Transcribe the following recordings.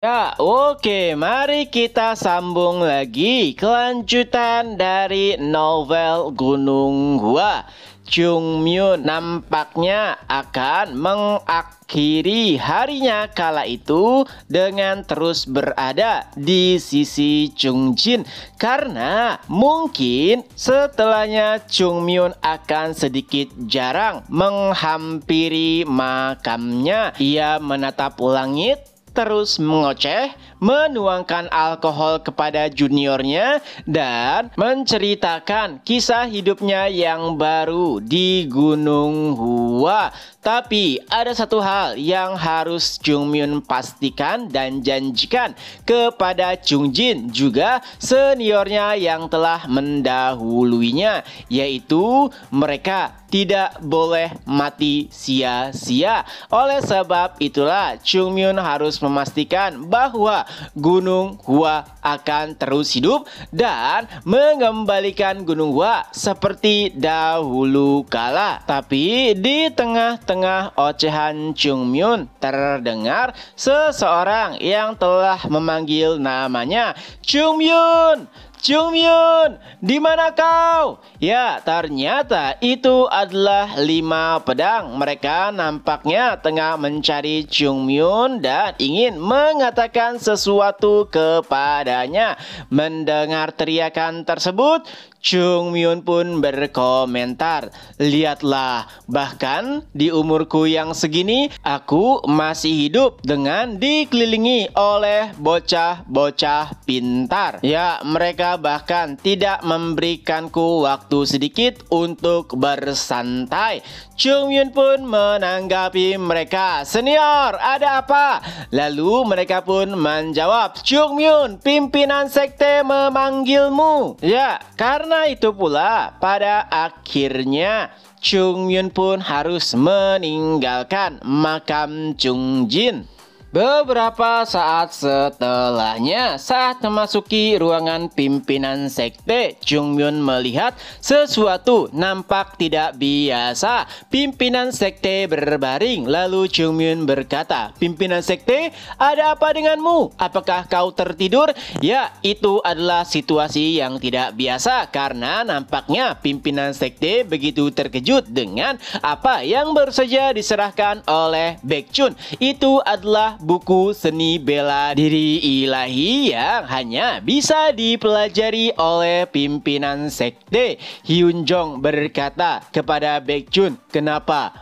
Ya, oke, mari kita sambung lagi kelanjutan dari novel Gunung Gua. Chung Myun nampaknya akan mengakhiri harinya kala itu dengan terus berada di sisi Chung Jin, karena mungkin setelahnya Chung Myun akan sedikit jarang menghampiri makamnya. Ia menatap langit, terus mengoceh, menuangkan alkohol kepada juniornya, dan menceritakan kisah hidupnya yang baru di Gunung Hua. Tapi ada satu hal yang harus Chung Myun pastikan dan janjikan kepada Chung Jin, juga seniornya yang telah mendahuluinya, yaitu mereka tidak boleh mati sia-sia. Oleh sebab itulah Chung Myun harus memastikan bahwa Gunung Hua akan terus hidup dan mengembalikan Gunung Hua seperti dahulu kala. Tapi di tengah-tengah ocehan Chung Myun terdengar seseorang yang telah memanggil namanya. Chung Myun! Chung Myun, di mana kau? Ya, ternyata itu adalah 5 pedang. Mereka nampaknya tengah mencari Chung Myun dan ingin mengatakan sesuatu kepadanya. Mendengar teriakan tersebut, Chung Myun pun berkomentar, "Lihatlah, bahkan di umurku yang segini, aku masih hidup dengan dikelilingi oleh bocah-bocah pintar. Ya, mereka bahkan tidak memberikanku waktu sedikit untuk bersantai." Chung Myun pun menanggapi mereka, "Senior, ada apa?" Lalu mereka pun menjawab, "Chung Myun, pimpinan sekte memanggilmu." Ya, karena itu pula pada akhirnya Chung Myun pun harus meninggalkan makam Chung Jin. Beberapa saat setelahnya, saat memasuki ruangan pimpinan sekte, Chung Myun melihat sesuatu nampak tidak biasa. Pimpinan sekte berbaring, lalu Chung Myun berkata, "Pimpinan sekte, ada apa denganmu? Apakah kau tertidur?" Ya, itu adalah situasi yang tidak biasa karena nampaknya pimpinan sekte begitu terkejut dengan apa yang baru saja diserahkan oleh Baekjun. Itu adalah buku seni bela diri ilahi yang hanya bisa dipelajari oleh pimpinan sekte. Hyun Jong berkata kepada Baekjun, "Kenapa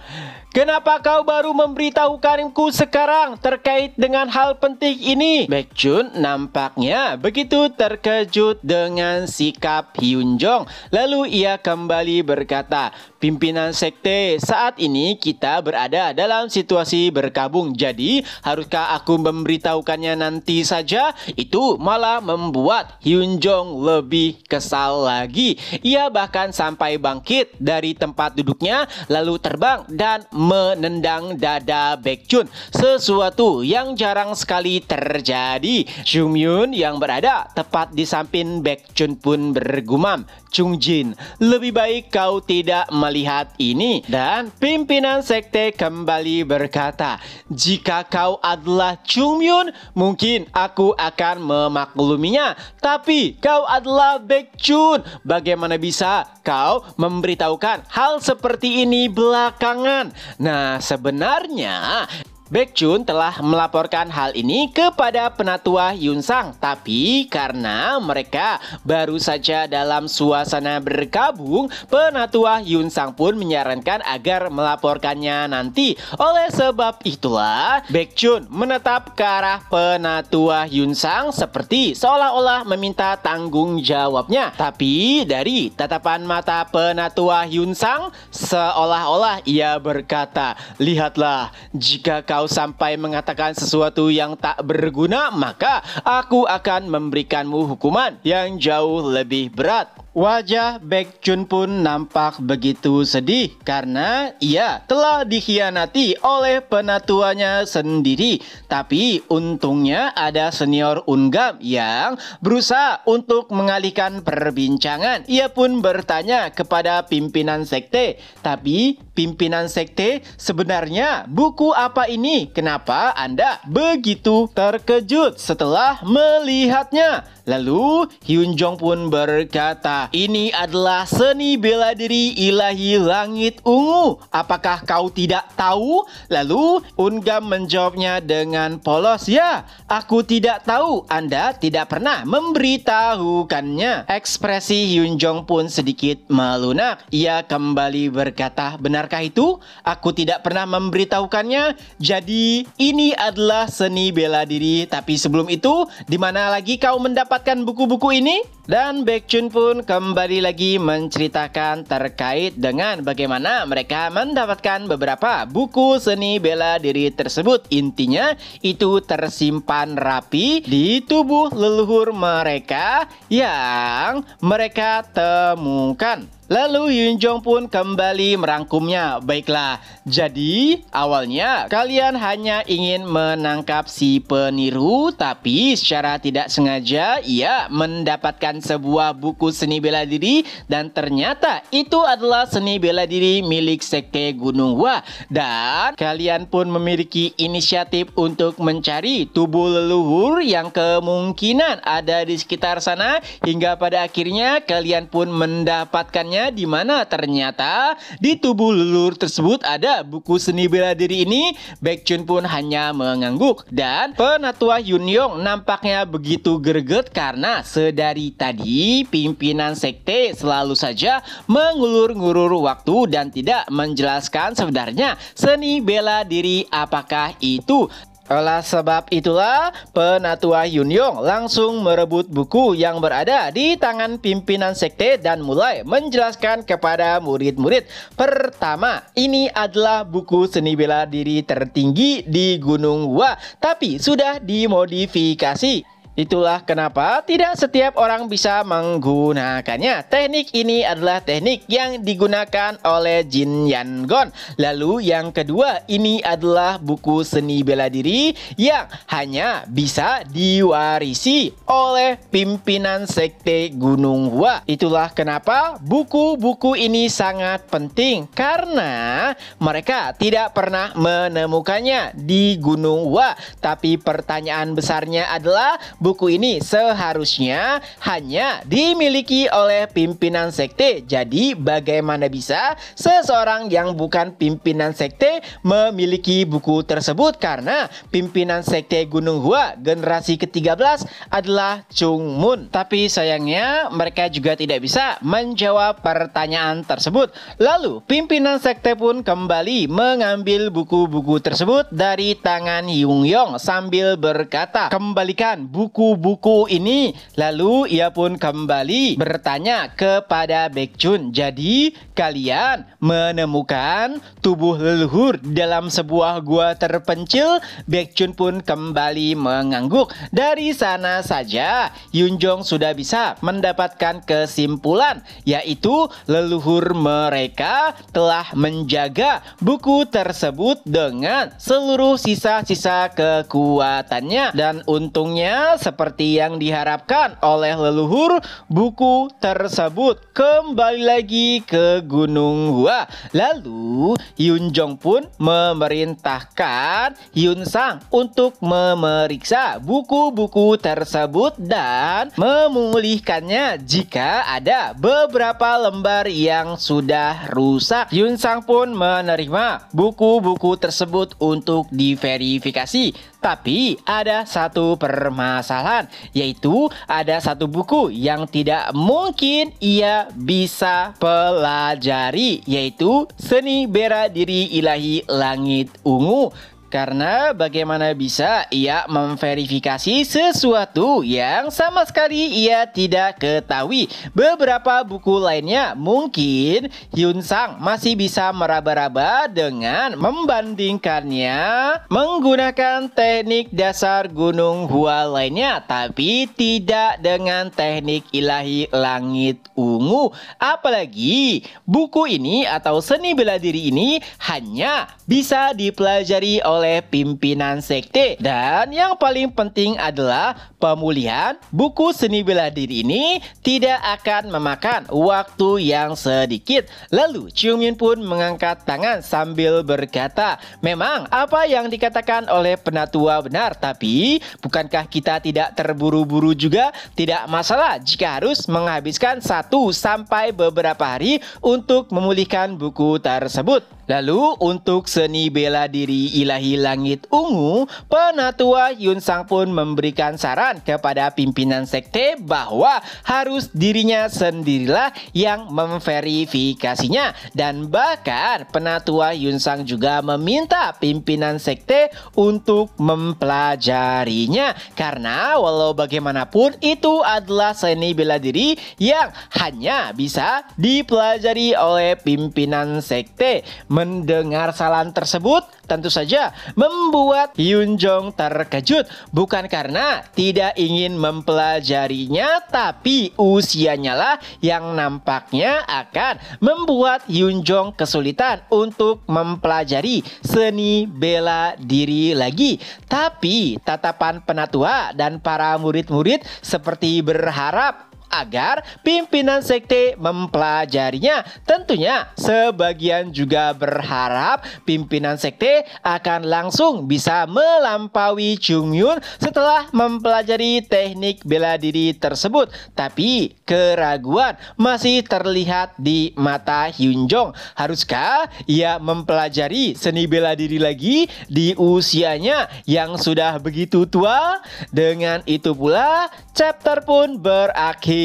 kau baru memberitahukanku sekarang terkait dengan hal penting ini?" Baekjun nampaknya begitu terkejut dengan sikap Hyun Jong. Lalu ia kembali berkata, "Pimpinan sekte, saat ini kita berada dalam situasi berkabung. Jadi, haruskah aku memberitahukannya nanti saja?" Itu malah membuat Hyun Jong lebih kesal lagi. Ia bahkan sampai bangkit dari tempat duduknya, lalu terbang dan menendang dada Baekjun, sesuatu yang jarang sekali terjadi. Chung Myun yang berada tepat di samping Baekjun pun bergumam, "Chung Jin, lebih baik kau tidak melihat ini." Dan pimpinan sekte kembali berkata, "Jika kau adalah Chung Myun, mungkin aku akan memakluminya. Tapi kau adalah Baekjun. Bagaimana bisa kau memberitahukan hal seperti ini belakangan?" Nah, sebenarnya Baekjun telah melaporkan hal ini kepada Penatua Hyun Sang, tapi karena mereka baru saja dalam suasana berkabung, Penatua Hyun Sang pun menyarankan agar melaporkannya nanti. Oleh sebab itulah, Baekjun menatap ke arah Penatua Hyun Sang seperti seolah-olah meminta tanggung jawabnya. Tapi dari tatapan mata Penatua Hyun Sang, seolah-olah ia berkata, "Lihatlah, jika kau sampai mengatakan sesuatu yang tak berguna, maka aku akan memberikanmu hukuman yang jauh lebih berat." Wajah Baekjun pun nampak begitu sedih karena ia telah dikhianati oleh penatuannya sendiri. Tapi untungnya ada senior Ungam yang berusaha untuk mengalihkan perbincangan. Ia pun bertanya kepada pimpinan sekte, tapi pimpinan sekte, sebenarnya buku apa ini? Kenapa Anda begitu terkejut setelah melihatnya? Lalu Hyun Jong pun berkata, ini adalah seni bela diri ilahi langit ungu. Apakah kau tidak tahu? Lalu Ungam menjawabnya dengan polos, ya, aku tidak tahu. Anda tidak pernah memberitahukannya. Ekspresi Hyun Jong pun sedikit melunak. Ia kembali berkata, benarkah itu? Aku tidak pernah memberitahukannya. Jadi ini adalah seni bela diri. Tapi sebelum itu, di mana lagi kau mendapatkan buku-buku ini? Dan Baekjun pun kembali lagi menceritakan terkait dengan bagaimana mereka mendapatkan beberapa buku seni bela diri tersebut. Intinya itu tersimpan rapi di tubuh leluhur mereka yang mereka temukan. Lalu Hyun Jong pun kembali merangkumnya. Baiklah, jadi awalnya kalian hanya ingin menangkap si peniru, tapi secara tidak sengaja ia mendapatkan sebuah buku seni bela diri dan ternyata itu adalah seni bela diri milik sekte Gunung Hua. Dan kalian pun memiliki inisiatif untuk mencari tubuh leluhur yang kemungkinan ada di sekitar sana hingga pada akhirnya kalian pun mendapatkannya, di mana ternyata di tubuh leluhur tersebut ada buku seni bela diri ini. Baekjun pun hanya mengangguk dan penatua Hyun Yong nampaknya begitu greget karena sedari tadi pimpinan sekte selalu saja mengulur-ngulur waktu dan tidak menjelaskan sebenarnya seni bela diri apakah itu. Oleh sebab itulah, penatua Hyun Yong langsung merebut buku yang berada di tangan pimpinan sekte dan mulai menjelaskan kepada murid-murid. Pertama, ini adalah buku seni bela diri tertinggi di Gunung Hua, tapi sudah dimodifikasi. Itulah kenapa tidak setiap orang bisa menggunakannya. Teknik ini adalah teknik yang digunakan oleh Jin Yangon. Lalu yang kedua, ini adalah buku seni bela diri yang hanya bisa diwarisi oleh pimpinan sekte Gunung Hua. Itulah kenapa buku-buku ini sangat penting karena mereka tidak pernah menemukannya di Gunung Hua. Tapi pertanyaan besarnya adalah buku ini seharusnya hanya dimiliki oleh pimpinan sekte. Jadi bagaimana bisa seseorang yang bukan pimpinan sekte memiliki buku tersebut? Karena pimpinan sekte Gunung Hua generasi ke-13 adalah Chung Mun. Tapi sayangnya mereka juga tidak bisa menjawab pertanyaan tersebut. Lalu pimpinan sekte pun kembali mengambil buku-buku tersebut dari tangan Hyun Yong sambil berkata, kembalikan buku-buku ini. Lalu ia pun kembali bertanya kepada Baekjun, jadi kalian menemukan tubuh leluhur dalam sebuah gua terpencil? Baekjun pun kembali mengangguk. Dari sana saja Hyun Jong sudah bisa mendapatkan kesimpulan, yaitu leluhur mereka telah menjaga buku tersebut dengan seluruh sisa-sisa kekuatannya. Dan untungnya seperti yang diharapkan oleh leluhur, buku tersebut kembali lagi ke Gunung Hua. Lalu Hyun Jong pun memerintahkan Hyun Sang untuk memeriksa buku-buku tersebut dan memulihkannya jika ada beberapa lembar yang sudah rusak. Hyun Sang pun menerima buku-buku tersebut untuk diverifikasi. Tapi ada satu permasalahan, yaitu ada satu buku yang tidak mungkin ia bisa pelajari, yaitu Seni Bela Diri Ilahi Langit Ungu. Karena bagaimana bisa ia memverifikasi sesuatu yang sama sekali ia tidak ketahui. Beberapa buku lainnya mungkin Hyun Sang masih bisa meraba-raba dengan membandingkannya menggunakan teknik dasar Gunung Hua lainnya, tapi tidak dengan teknik ilahi langit ungu. Apalagi buku ini atau seni bela diri ini hanya bisa dipelajari oleh pimpinan sekte. Dan yang paling penting adalah pemulihan buku seni bela diri ini tidak akan memakan waktu yang sedikit. Lalu Chungmin pun mengangkat tangan sambil berkata, memang apa yang dikatakan oleh penatua benar, tapi bukankah kita tidak terburu-buru juga? Tidak masalah jika harus menghabiskan 1 sampai beberapa hari untuk memulihkan buku tersebut. Lalu untuk seni bela diri ilahi langit ungu, penatua Hyun Sang pun memberikan saran kepada pimpinan sekte bahwa harus dirinya sendirilah yang memverifikasinya. Dan bahkan penatua Hyun Sang juga meminta pimpinan sekte untuk mempelajarinya. Karena walau bagaimanapun itu adalah seni bela diri yang hanya bisa dipelajari oleh pimpinan sekte. Mendengar saran tersebut tentu saja membuat Hyun Jong terkejut. Bukan karena tidak ingin mempelajarinya, tapi usianya lah yang nampaknya akan membuat Hyun Jong kesulitan untuk mempelajari seni bela diri lagi. Tapi tatapan penatua dan para murid-murid seperti berharap agar pimpinan sekte mempelajarinya. Tentunya sebagian juga berharap pimpinan sekte akan langsung bisa melampaui Chungmyun setelah mempelajari teknik bela diri tersebut. Tapi keraguan masih terlihat di mata Hyun Jong. Haruskah ia mempelajari seni bela diri lagi di usianya yang sudah begitu tua? Dengan itu pula chapter pun berakhir.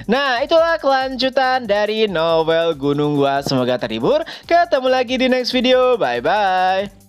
Nah, itulah kelanjutan dari novel Gunung Gua. Semoga terhibur. Ketemu lagi di next video. Bye-bye.